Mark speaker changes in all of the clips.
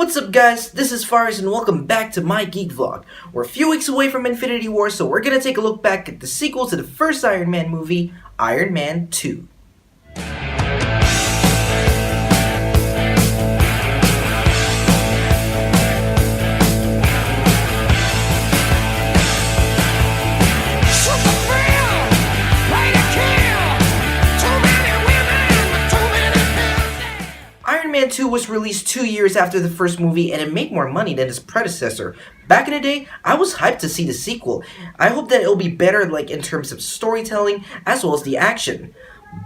Speaker 1: What's up guys, this is Faris and welcome back to my Geek vlog. We're a few weeks away from Infinity War, so we're gonna take a look back at the sequel to the first Iron Man movie, Iron Man 2. Iron Man 2 was released 2 years after the first movie and it made more money than its predecessor. Back in the day, I was hyped to see the sequel. I hope that it'll be better in terms of storytelling as well as the action.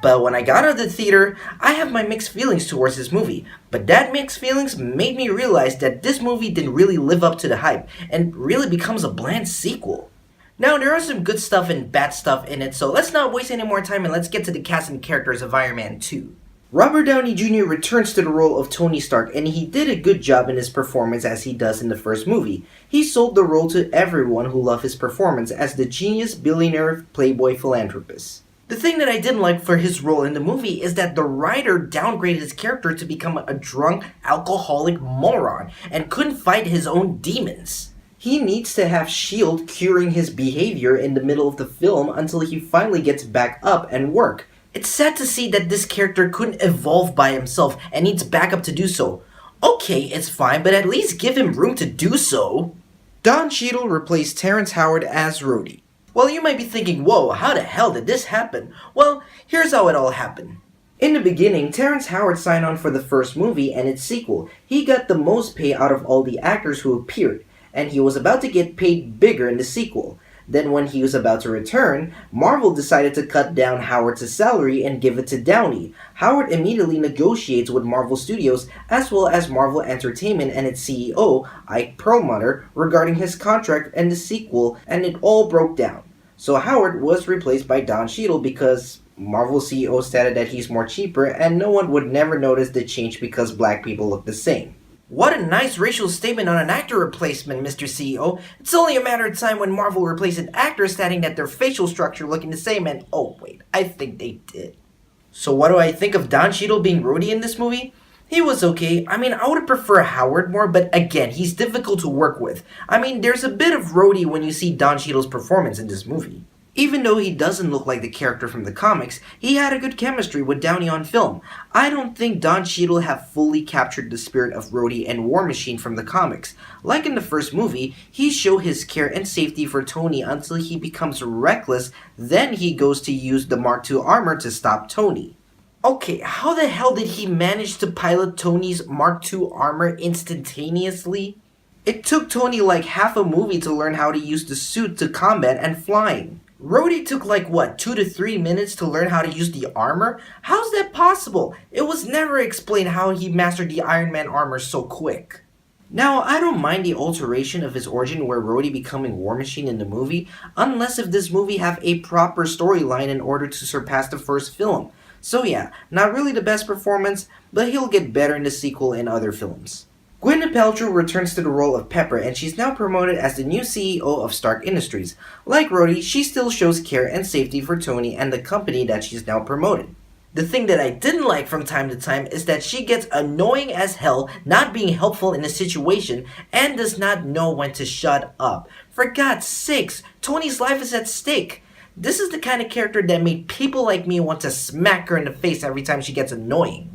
Speaker 1: But when I got out of the theater, I have my mixed feelings towards this movie. But that mixed feelings made me realize that this movie didn't really live up to the hype and really becomes a bland sequel. Now, there are some good stuff and bad stuff in it, so let's not waste any more time and let's get to the cast and characters of Iron Man 2. Robert Downey Jr. returns to the role of Tony Stark, and he did a good job in his performance as he does in the first movie. He sold the role to everyone who loved his performance as the genius billionaire playboy philanthropist. The thing that I didn't like for his role in the movie is that the writer downgraded his character to become a drunk, alcoholic moron and couldn't fight his own demons. He needs to have S.H.I.E.L.D. curing his behavior in the middle of the film until he finally gets back up and work. It's sad to see that this character couldn't evolve by himself and needs backup to do so. Okay, it's fine, but at least give him room to do so. Don Cheadle replaced Terrence Howard as Rhodey. Well, you might be thinking, whoa, how the hell did this happen? Well, here's how it all happened. In the beginning, Terrence Howard signed on for the first movie and its sequel. He got the most pay out of all the actors who appeared, and he was about to get paid bigger in the sequel. Then when he was about to return, Marvel decided to cut down Howard's salary and give it to Downey. Howard immediately negotiates with Marvel Studios as well as Marvel Entertainment and its CEO, Ike Perlmutter, regarding his contract and the sequel, and it all broke down. So Howard was replaced by Don Cheadle because Marvel CEO stated that he's more cheaper and no one would never notice the change because black people look the same. What a nice racial statement on an actor replacement, Mr. CEO. It's only a matter of time when Marvel replaces actors stating that their facial structure looking the same and oh wait, I think they did. So what do I think of Don Cheadle being Rhodey in this movie? He was okay. I mean, I would prefer Howard more, but again, he's difficult to work with. I mean, there's a bit of Rhodey when you see Don Cheadle's performance in this movie. Even though he doesn't look like the character from the comics, he had a good chemistry with Downey on film. I don't think Don Cheadle have fully captured the spirit of Rhodey and War Machine from the comics. Like in the first movie, he showed his care and safety for Tony until he becomes reckless, then he goes to use the Mark II armor to stop Tony. Okay, how the hell did he manage to pilot Tony's Mark II armor instantaneously? It took Tony like half a movie to learn how to use the suit to combat and flying. Rhodey took like what, 2 to 3 minutes to learn how to use the armor? How's that possible? It was never explained how he mastered the Iron Man armor so quick. Now, I don't mind the alteration of his origin where Rhodey becoming War Machine in the movie, unless if this movie have a proper storyline in order to surpass the first film. So yeah, not really the best performance, but he'll get better in the sequel and other films. Gwyneth Paltrow returns to the role of Pepper and she's now promoted as the new CEO of Stark Industries. Like Rhodey, she still shows care and safety for Tony and the company that she's now promoted. The thing that I didn't like from time to time is that she gets annoying as hell, not being helpful in a situation, and does not know when to shut up. For God's sakes, Tony's life is at stake. This is the kind of character that made people like me want to smack her in the face every time she gets annoying.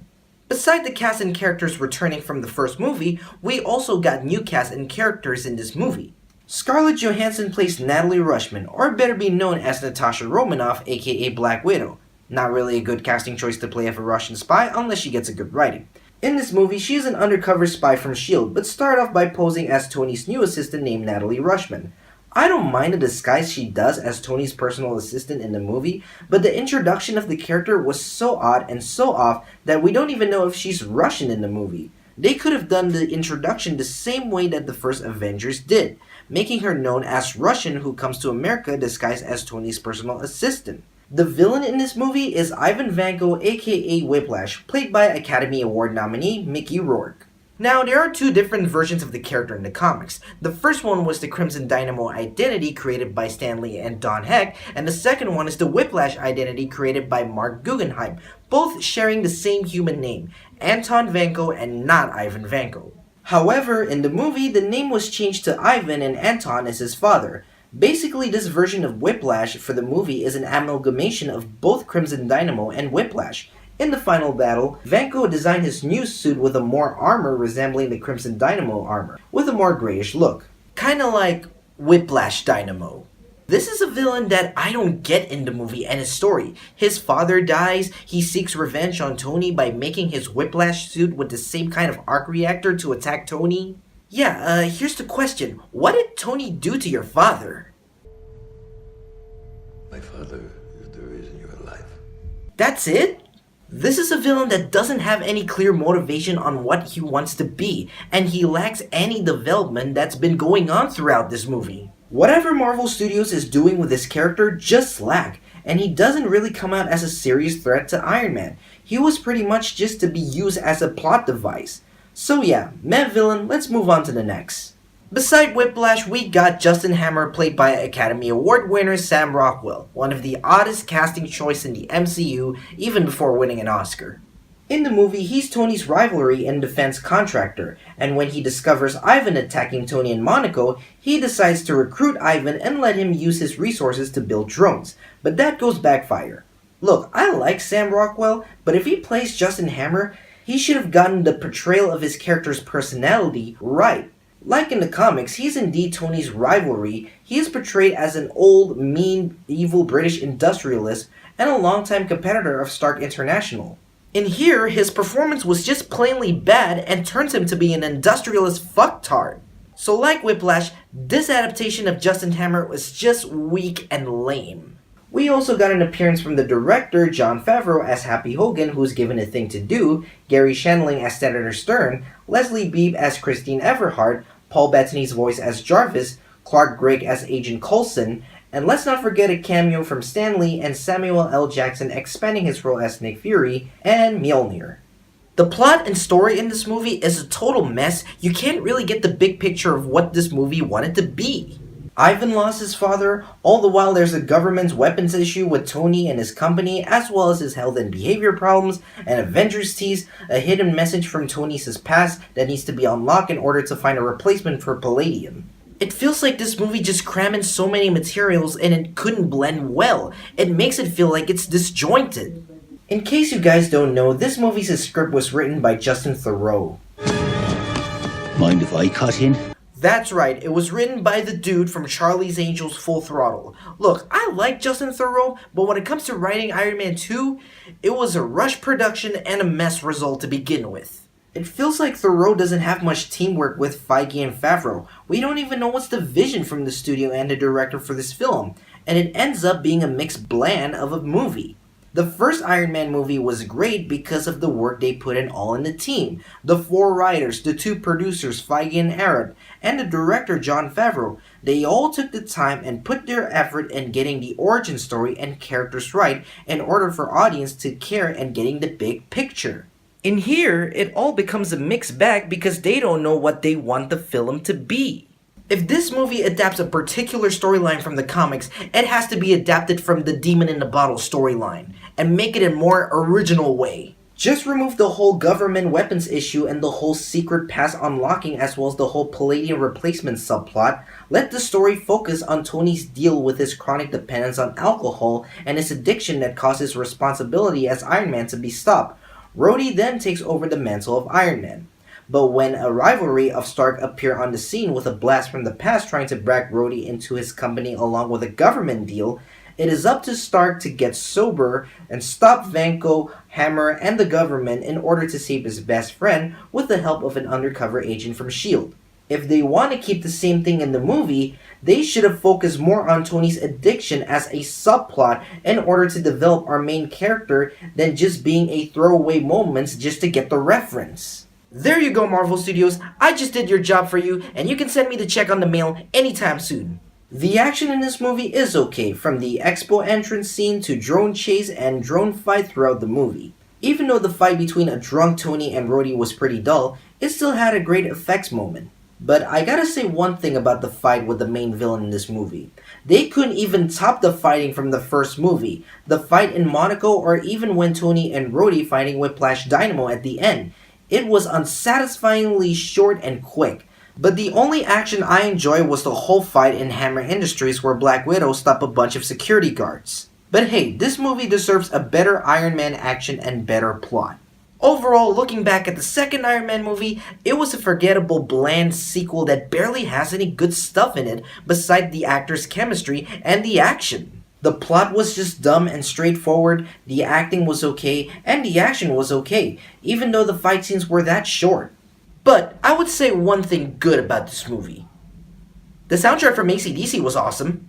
Speaker 1: Beside the cast and characters returning from the first movie, we also got new cast and characters in this movie. Scarlett Johansson plays Natalie Rushman, or better be known as Natasha Romanoff, aka Black Widow. Not really a good casting choice to play a Russian spy unless she gets a good writing. In this movie, she is an undercover spy from S.H.I.E.L.D., but started off by posing as Tony's new assistant named Natalie Rushman. I don't mind the disguise she does as Tony's personal assistant in the movie, but the introduction of the character was so odd and so off that we don't even know if she's Russian in the movie. They could have done the introduction the same way that the first Avengers did, making her known as Russian who comes to America disguised as Tony's personal assistant. The villain in this movie is Ivan Vanko, aka Whiplash, played by Academy Award nominee Mickey Rourke. Now, there are 2 different versions of the character in the comics. The first one was the Crimson Dynamo identity created by Stan Lee and Don Heck, and the second one is the Whiplash identity created by Mark Guggenheim, both sharing the same human name, Anton Vanko and not Ivan Vanko. However, in the movie, the name was changed to Ivan and Anton is his father. Basically, this version of Whiplash for the movie is an amalgamation of both Crimson Dynamo and Whiplash. In the final battle, Vanko designed his new suit with a more armor resembling the Crimson Dynamo armor, with a more grayish look. Kinda like Whiplash Dynamo. This is a villain that I don't get in the movie and his story. His father dies, he seeks revenge on Tony by making his Whiplash suit with the same kind of arc reactor to attack Tony. Yeah, here's the question. What did Tony do to your father?
Speaker 2: My father is the reason you're alive.
Speaker 1: That's it? This is a villain that doesn't have any clear motivation on what he wants to be, and he lacks any development that's been going on throughout this movie. Whatever Marvel Studios is doing with this character just slack, and he doesn't really come out as a serious threat to Iron Man. He was pretty much just to be used as a plot device. So yeah, meh villain, let's move on to the next. Beside Whiplash, we got Justin Hammer played by Academy Award winner Sam Rockwell, one of the oddest casting choice in the MCU even before winning an Oscar. In the movie, he's Tony's rivalry and defense contractor, and when he discovers Ivan attacking Tony in Monaco, he decides to recruit Ivan and let him use his resources to build drones, but that goes backfire. Look, I like Sam Rockwell, but if he plays Justin Hammer, he should have gotten the portrayal of his character's personality right. Like in the comics, he's indeed Tony's rivalry. He is portrayed as an old, mean, evil British industrialist and a longtime competitor of Stark International. In here, his performance was just plainly bad and turns him to be an industrialist fucktard. So like Whiplash, this adaptation of Justin Hammer was just weak and lame. We also got an appearance from the director, Jon Favreau, as Happy Hogan, who's given a thing to do, Gary Shandling as Senator Stern, Leslie Bibb as Christine Everhart, Paul Bettany's voice as Jarvis, Clark Gregg as Agent Coulson, and let's not forget a cameo from Stan Lee and Samuel L. Jackson expanding his role as Nick Fury, and Mjolnir. The plot and story in this movie is a total mess. You can't really get the big picture of what this movie wanted to be. Ivan lost his father, all the while there's a government's weapons issue with Tony and his company, as well as his health and behavior problems, and Avengers tease a hidden message from Tony's past that needs to be unlocked in order to find a replacement for Palladium. It feels like this movie just crammed in so many materials and it couldn't blend well. It makes it feel like it's disjointed. In case you guys don't know, this movie's script was written by Justin Theroux.
Speaker 3: Mind if I cut in?
Speaker 1: That's right, it was written by the dude from Charlie's Angels Full Throttle. Look, I like Justin Theroux, but when it comes to writing Iron Man 2, it was a rushed production and a mess result to begin with. It feels like Theroux doesn't have much teamwork with Feige and Favreau. We don't even know what's the vision from the studio and the director for this film, and it ends up being a mixed bland of a movie. The first Iron Man movie was great because of the work they put in all in the team. The 4 writers, the 2 producers, Feige and Aaron, and the director Jon Favreau. They all took the time and put their effort in getting the origin story and characters right in order for audience to care and getting the big picture. In here, it all becomes a mixed bag because they don't know what they want the film to be. If this movie adapts a particular storyline from the comics, it has to be adapted from the Demon in the Bottle storyline, and make it in a more original way. Just remove the whole government weapons issue and the whole secret pass unlocking as well as the whole Palladium replacement subplot. Let the story focus on Tony's deal with his chronic dependence on alcohol and his addiction that causes responsibility as Iron Man to be stopped. Rhodey then takes over the mantle of Iron Man. But when a rivalry of Stark appear on the scene with a blast from the past trying to brag Rhodey into his company along with a government deal, it is up to Stark to get sober and stop Vanko, Hammer, and the government in order to save his best friend with the help of an undercover agent from S.H.I.E.L.D. If they want to keep the same thing in the movie, they should have focused more on Tony's addiction as a subplot in order to develop our main character than just being a throwaway moments just to get the reference. There you go, Marvel Studios. I just did your job for you, and you can send me the check on the mail anytime soon. The action in this movie is okay, from the expo entrance scene to drone chase and drone fight throughout the movie. Even though the fight between a drunk Tony and Rhodey was pretty dull, it still had a great effects moment. But I gotta say one thing about the fight with the main villain in this movie. They couldn't even top the fighting from the first movie, the fight in Monaco, or even when Tony and Rhodey fighting Whiplash Dynamo at the end. It was unsatisfyingly short and quick. But the only action I enjoyed was the whole fight in Hammer Industries where Black Widow stopped a bunch of security guards. But hey, this movie deserves a better Iron Man action and better plot. Overall, looking back at the second Iron Man movie, it was a forgettable, bland sequel that barely has any good stuff in it besides the actors' chemistry and the action. The plot was just dumb and straightforward, the acting was okay, and the action was okay, even though the fight scenes were that short. But I would say one thing good about this movie. The soundtrack from AC/DC was awesome.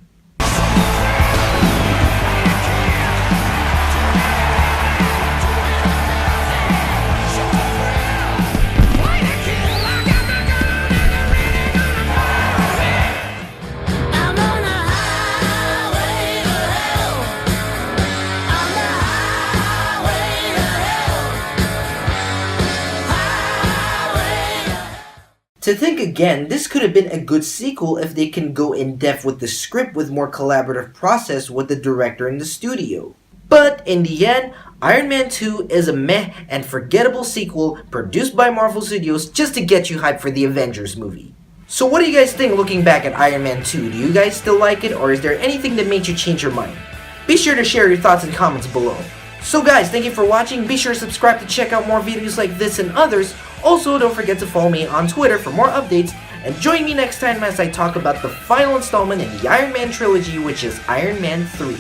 Speaker 1: To think again, this could have been a good sequel if they can go in depth with the script with more collaborative process with the director in the studio. But in the end, Iron Man 2 is a meh and forgettable sequel produced by Marvel Studios just to get you hyped for the Avengers movie. So what do you guys think looking back at Iron Man 2? Do you guys still like it, or is there anything that made you change your mind? Be sure to share your thoughts and comments below. So guys, thank you for watching. Be sure to subscribe to check out more videos like this and others. Also, don't forget to follow me on Twitter for more updates, and join me next time as I talk about the final installment in the Iron Man trilogy, which is Iron Man 3.